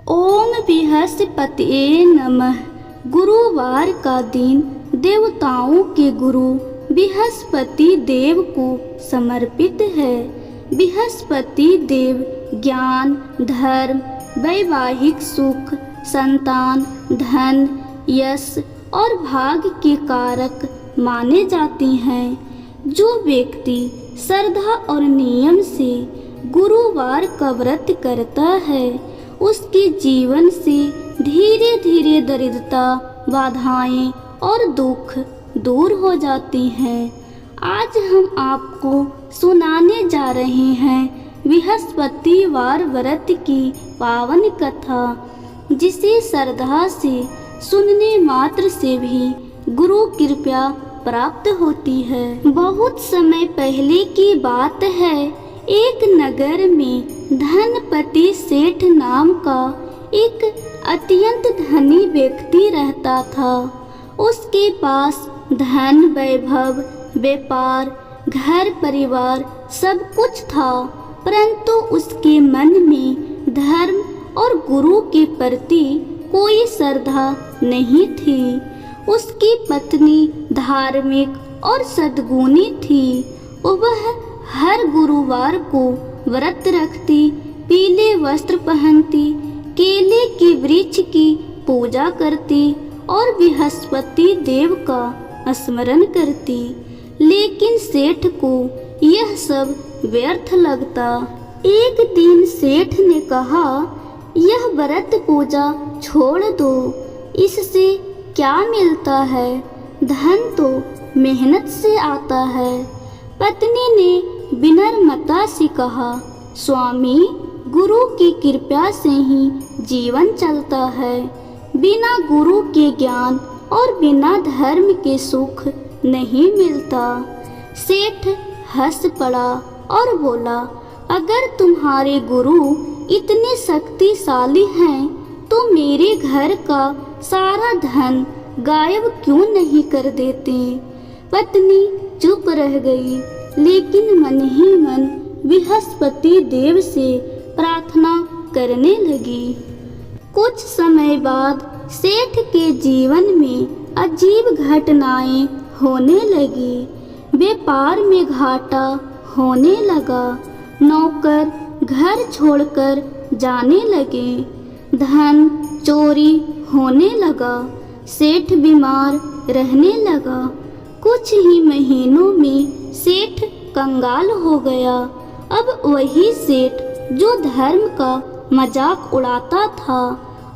ओम बृहस्पतिये नमः। गुरुवार का दिन देवताओं के गुरु बृहस्पति देव को समर्पित है। बृहस्पति देव ज्ञान, धर्म, वैवाहिक सुख, संतान, धन, यश और भाग्य के कारक माने जाते हैं। जो व्यक्ति श्रद्धा और नियम से गुरुवार का व्रत करता है उसके जीवन से धीरे धीरे दरिद्रता, बाधाएं और दुख दूर हो जाती हैं। आज हम आपको सुनाने जा रहे हैं बृहस्पतिवार व्रत की पावन कथा, जिसे श्रद्धा से सुनने मात्र से भी गुरु कृपा प्राप्त होती है। बहुत समय पहले की बात है। एक नगर में धनपति सेठ नाम का एक अत्यंत धनी व्यक्ति रहता था। उसके पास धन, वैभव, व्यापार, घर परिवार सब कुछ था, परंतु उसके मन में धर्म और गुरु के प्रति कोई श्रद्धा नहीं थी। उसकी पत्नी धार्मिक और सद्गुणी थी। वह हर गुरुवार को व्रत रखती, पीले वस्त्र पहनती, केले के वृक्ष की पूजा करती और बृहस्पति देव का स्मरण करती। लेकिन सेठ को यह सब व्यर्थ लगता। एक दिन सेठ ने कहा, यह व्रत पूजा छोड़ दो, इससे क्या मिलता है? धन तो मेहनत से आता है। पत्नी ने विनम्रता से कहा, स्वामी, गुरु की कृपा से ही जीवन चलता है। बिना गुरु के ज्ञान और बिना धर्म के सुख नहीं मिलता। सेठ हंस पड़ा और बोला, अगर तुम्हारे गुरु इतने शक्तिशाली हैं तो मेरे घर का सारा धन गायब क्यों नहीं कर देते? पत्नी चुप रह गई, लेकिन मन ही मन बृहस्पति देव से प्रार्थना करने लगी। कुछ समय बाद सेठ के जीवन में अजीब घटनाएं होने लगी। व्यापार में घाटा होने लगा। नौकर घर छोड़कर जाने लगे। धन चोरी होने लगा। सेठ बीमार रहने लगा। कुछ ही महीनों में सेठ कंगाल हो गया। अब वही सेठ जो धर्म का मजाक उड़ाता था,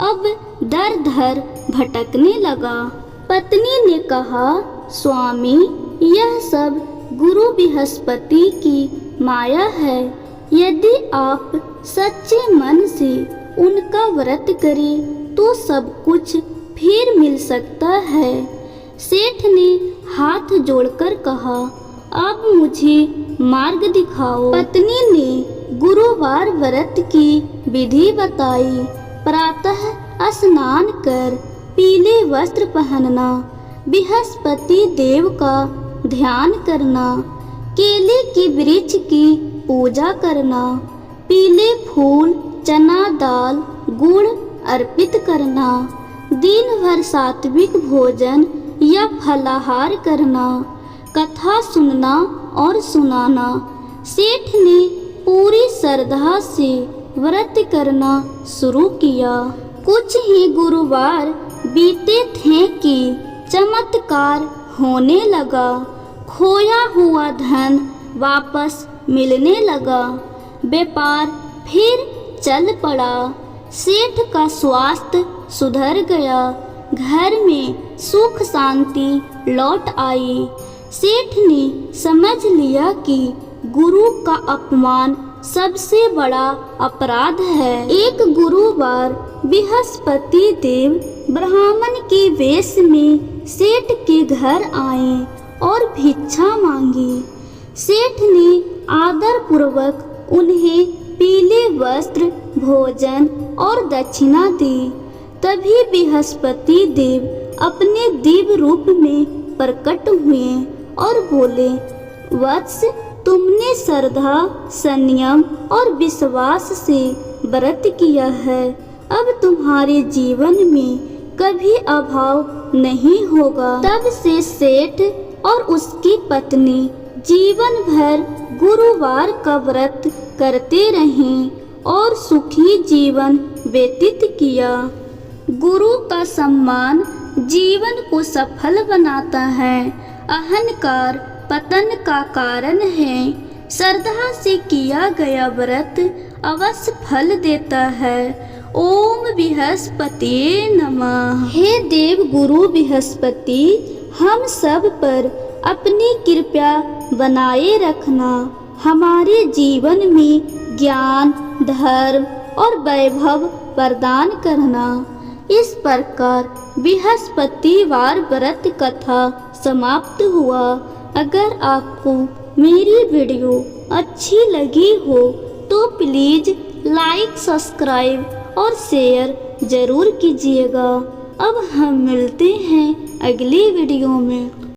अब दर दर भटकने लगा। पत्नी ने कहा, स्वामी, यह सब गुरु बृहस्पति की माया है। यदि आप सच्चे मन से उनका व्रत करें तो सब कुछ फिर मिल सकता है। सेठ ने हाथ जोड़कर कहा, अब मुझे मार्ग दिखाओ। पत्नी ने गुरुवार व्रत की विधि बताई। प्रातः स्नान कर पीले वस्त्र पहनना, बृहस्पति देव का ध्यान करना, केले के वृक्ष की पूजा करना, पीले फूल, चना दाल, गुड़ अर्पित करना, दिन भर सात्विक भोजन या फलाहार करना, कथा सुनना और सुनाना। सेठ ने पूरी श्रद्धा से व्रत करना शुरू किया। कुछ ही गुरुवार बीते थे कि चमत्कार होने लगा। खोया हुआ धन वापस मिलने लगा। व्यापार फिर चल पड़ा। सेठ का स्वास्थ्य सुधर गया। घर में सुख शांति लौट आई। सेठ ने समझ लिया कि गुरु का अपमान सबसे बड़ा अपराध है। एक गुरुवार बृहस्पति देव ब्राह्मण के वेश में सेठ के घर आए और भिक्षा मांगी। सेठ ने आदर पूर्वक उन्हें पीले वस्त्र, भोजन और दक्षिणा दी। तभी बृहस्पति देव अपने दिव्य रूप में प्रकट हुए और बोले, वत्स, तुमने श्रद्धा, संयम और विश्वास से व्रत किया है अब तुम्हारे जीवन में कभी अभाव नहीं होगा। तब से सेठ और उसकी पत्नी जीवन भर गुरुवार का व्रत करते रहे और सुखी जीवन व्यतीत किया। गुरु का सम्मान जीवन को सफल बनाता है। अहंकार पतन का कारण है। श्रद्धा से किया गया व्रत अवश्य फल देता है। ओम बृहस्पति नमः। हे देव गुरु बृहस्पति, हम सब पर अपनी कृपा बनाए रखना। हमारे जीवन में ज्ञान, धर्म और वैभव प्रदान करना। इस प्रकार बृहस्पतिवार व्रत कथा समाप्त हुआ। अगर आपको मेरी वीडियो अच्छी लगी हो तो प्लीज़ लाइक, सब्सक्राइब और शेयर ज़रूर कीजिएगा। अब हम मिलते हैं अगली वीडियो में।